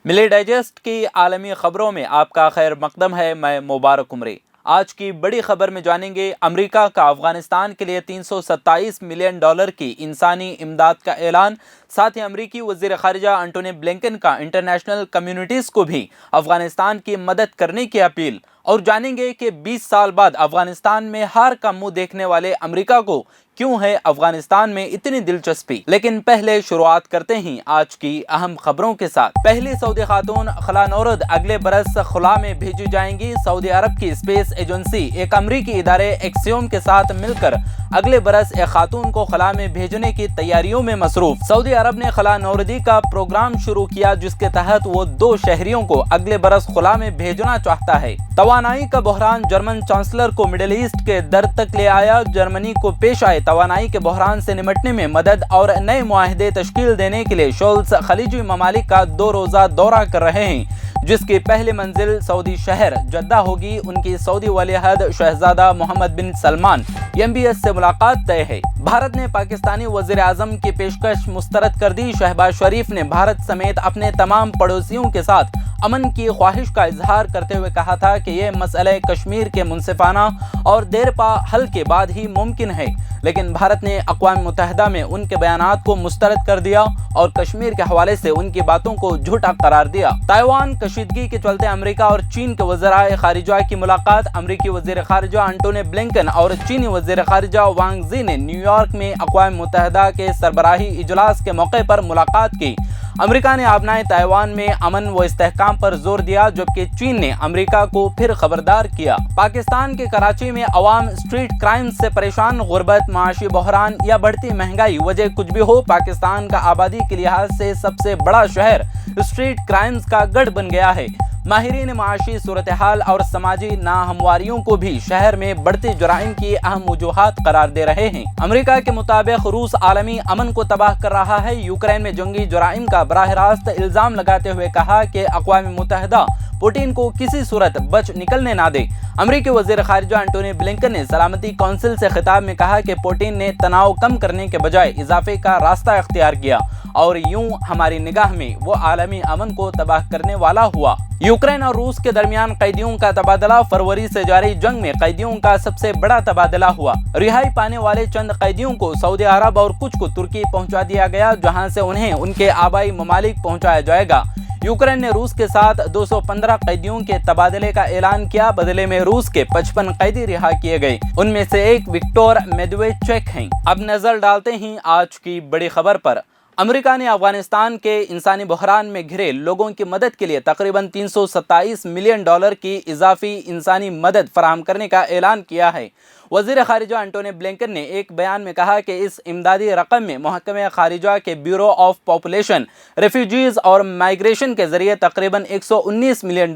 ملی ڈائجسٹ کی عالمی خبروں میں آپ کا خیر مقدم ہے۔ میں مبارک عمری۔ آج کی بڑی خبر میں جانیں گے امریکہ کا افغانستان کے لیے $327 ملین کی انسانی امداد کا اعلان۔ ساتھ ہی امریکی وزیر خارجہ انٹونی بلنکن کا انٹرنیشنل کمیونٹیز کو بھی افغانستان کی مدد کرنے کی اپیل، اور جانیں گے کہ 20 سال بعد افغانستان میں ہار کا منہ دیکھنے والے امریکہ کو کیوں ہے افغانستان میں اتنی دلچسپی۔ لیکن پہلے شروعات کرتے ہیں آج کی اہم خبروں کے ساتھ۔ پہلی سعودی خاتون خلا نورد اگلے برس خلا میں بھیجی جائیں گی۔ سعودی عرب کی اسپیس ایجنسی ایک امریکی ادارے ایکسیوم کے ساتھ مل کر اگلے برس ایک خاتون کو خلا میں بھیجنے کی تیاریوں میں مصروف۔ سعودی عرب نے خلا نوردی کا پروگرام شروع کیا، جس کے تحت وہ 2 شہریوں کو اگلے برس خلا میں بھیجنا چاہتا ہے۔ توانائی کا بحران جرمن چانسلر کو مڈل ایسٹ کے در تک لے آیا۔ جرمنی کو پیش آئے توانائی کے بحران سے نمٹنے میں مدد اور نئے معاہدے تشکیل دینے کے لیے شولز خلیجی ممالک کا 2 روزہ دورہ کر رہے ہیں، جس کی پہلی منزل سعودی شہر جدہ ہوگی۔ ان کی سعودی ولی عہد شہزادہ محمد بن سلمان MBS سے ملاقات طے ہے۔ بھارت نے پاکستانی وزیر اعظم کی پیشکش مسترد کر دی۔ شہباز شریف نے بھارت سمیت اپنے تمام پڑوسیوں کے ساتھ امن کی خواہش کا اظہار کرتے ہوئے کہا تھا کہ یہ مسئلہ کشمیر کے منصفانہ اور دیرپا حل کے بعد ہی ممکن ہے، لیکن بھارت نے اقوام متحدہ میں ان کے بیانات کو مسترد کر دیا اور کشمیر کے حوالے سے ان کی باتوں کو جھوٹا قرار دیا۔ تائیوان کشیدگی کے چلتے امریکہ اور چین کے وزرائے خارجہ کی ملاقات۔ امریکی وزیر خارجہ انٹونی بلنکن اور چینی وزیر خارجہ وانگ زی نے نیو یارک میں اقوام متحدہ کے سربراہی اجلاس کے موقع پر ملاقات کی۔ امریکہ نے آبنائے تائیوان میں امن و استحکام پر زور دیا، جبکہ چین نے امریکہ کو پھر خبردار کیا۔ پاکستان کے کراچی میں عوام اسٹریٹ کرائم سے پریشان۔ غربت، معاشی بحران یا بڑھتی مہنگائی، وجہ کچھ بھی ہو، پاکستان کا آبادی کے لحاظ سے سب سے بڑا شہر اسٹریٹ کرائمز کا گڑھ بن گیا ہے۔ ماہرین معاشی صورتحال اور سماجی ناہمواریوں کو بھی شہر میں بڑھتے جرائم کی اہم وجوہات قرار دے رہے ہیں۔ امریکہ کے مطابق روس عالمی امن کو تباہ کر رہا ہے۔ یوکرین میں جنگی جرائم کا براہ راست الزام لگاتے ہوئے کہا کہ اقوام متحدہ پوٹین کو کسی صورت بچ نکلنے نہ دے۔ امریکی وزیر خارجہ انٹونی بلنکن نے سلامتی کونسل سے خطاب میں کہا کہ پوٹین نے تناؤ کم کرنے کے بجائے اضافے کا راستہ اختیار کیا، اور یوں ہماری نگاہ میں وہ عالمی امن کو تباہ کرنے والا ہوا۔ یوکرین اور روس کے درمیان قیدیوں کا تبادلہ۔ فروری سے جاری جنگ میں قیدیوں کا سب سے بڑا تبادلہ ہوا۔ رہائی پانے والے چند قیدیوں کو سعودی عرب اور کچھ کو ترکی پہنچا دیا گیا، جہاں سے انہیں ان کے آبائی ممالک پہنچایا جائے گا۔ یوکرین نے روس کے ساتھ 215 قیدیوں کے تبادلے کا اعلان کیا۔ بدلے میں روس کے 55 قیدی رہا کیے گئے، ان میں سے ایک وکٹور میدویچیک ہیں۔ اب نظر ڈالتے ہیں آج کی بڑی خبر پر۔ امریکہ نے افغانستان کے انسانی بحران میں گھرے لوگوں کی مدد کے لیے تقریباً $327 ملین کی اضافی انسانی مدد فراہم کرنے کا اعلان کیا ہے۔ وزیر خارجہ انٹونی بلنکن نے ایک بیان میں کہا کہ اس امدادی رقم میں محکمہ خارجہ کے بیورو آف پاپولیشن، ریفیوجیز اور مائیگریشن کے ذریعے تقریباً $119 ملین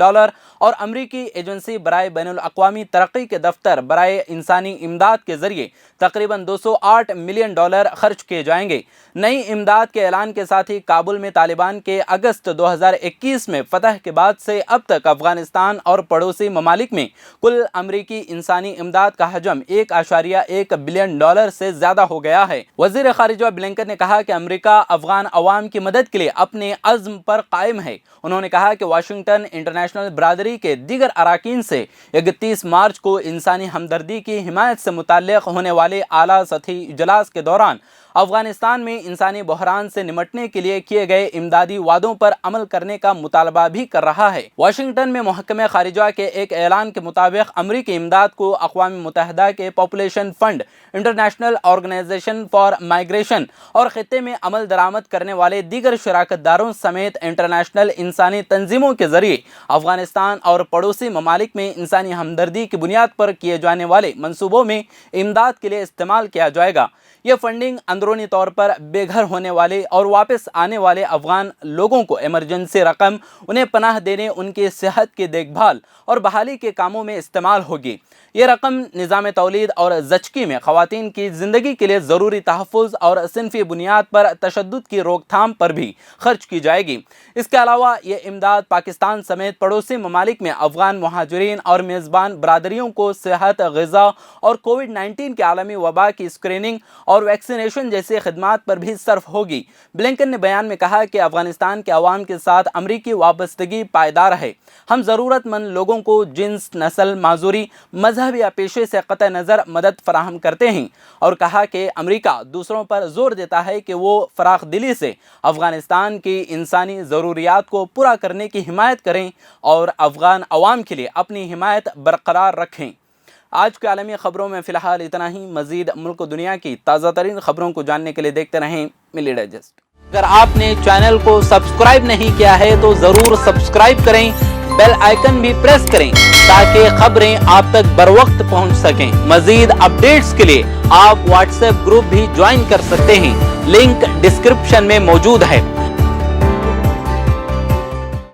اور امریکی ایجنسی برائے بین الاقوامی ترقی کے دفتر برائے انسانی امداد کے ذریعے تقریباً $208 ملین خرچ کیے جائیں گے۔ نئی امداد کے اعلان کے ساتھ ہی کابل میں طالبان کے اگست 2021 میں فتح کے بعد سے اب تک افغانستان اور پڑوسی ممالک میں کل امریکی انسانی امداد کا حجم $1.1 بلین سے زیادہ ہو گیا ہے۔ وزیر خارجہ بلنکن نے کہا کہ امریکہ افغان عوام کی مدد کے لیے اپنے عزم پر قائم ہے۔ انہوں نے کہا کہ واشنگٹن انٹرنیشنل برادری کے دیگر اراکین سے 31 مارچ کو انسانی ہمدردی کی حمایت سے متعلق ہونے والے اعلیٰ سطحی اجلاس کے دوران افغانستان میں انسانی بحران سے نمٹنے کے لیے کیے گئے امدادی وعدوں پر عمل کرنے کا مطالبہ بھی کر رہا ہے۔ واشنگٹن میں محکمہ خارجہ کے ایک اعلان کے مطابق امریکی امداد کو اقوام متحدہ کے population fund, international organisation for migration اور خطے میں عمل درآمد کرنے والے دیگر شراکت داروں سمیت انٹرنیشنل انسانی تنظیموں کے ذریعے افغانستان اور پڑوسی ممالک میں انسانی ہمدردی کی بنیاد پر کیے جانے والے منصوبوں میں امداد کے لیے استعمال کیا جائے گا۔ یہ فنڈنگ اندرونی طور پر بے گھر ہونے والے اور واپس آنے والے افغان لوگوں کو ایمرجنسی رقم، انہیں پناہ دینے، ان کی صحت کی دیکھ بھال اور بحالی کے کاموں میں استعمال ہوگی۔ یہ رقم نظام تولید اور زچگی میں خواتین کی زندگی کے لیے ضروری تحفظ اور صنفی بنیاد پر تشدد کی روک تھام پر بھی خرچ کی جائے گی۔ اس کے علاوہ یہ امداد پاکستان سمیت پڑوسی ممالک میں افغان مہاجرین اور میزبان برادریوں کو صحت، غذا اور کووڈ-19 کے عالمی وبا کی اسکریننگ اور ویکسینیشن جیسی خدمات پر بھی صرف ہوگی۔ بلنکن نے بیان میں کہا کہ افغانستان کے عوام کے ساتھ امریکی وابستگی پائیدار ہے۔ ہم ضرورت مند لوگوں کو جنس، نسل، معذوری، مذہب یا پیشے سے قطع نظر مدد فراہم کرتے ہیں، اور کہا کہ امریکہ دوسروں پر زور دیتا ہے کہ وہ فراخ دلی سے افغانستان کی انسانی ضروریات کو پورا کرنے کی حمایت کریں اور افغان عوام کے لیے اپنی حمایت برقرار رکھیں۔ آج کے عالمی خبروں میں فی الحال اتنا ہی۔ مزید ملک و دنیا کی تازہ ترین خبروں کو جاننے کے لیے دیکھتے رہیں ملی ڈائجسٹ۔ اگر آپ نے چینل کو سبسکرائب نہیں کیا ہے تو ضرور سبسکرائب کریں، بیل آئیکن بھی پریس کریں تاکہ خبریں آپ تک بر وقت پہنچ سکیں۔ مزید اپڈیٹس کے لیے آپ واٹس ایپ گروپ بھی جوائن کر سکتے ہیں، لنک ڈسکرپشن میں موجود ہے۔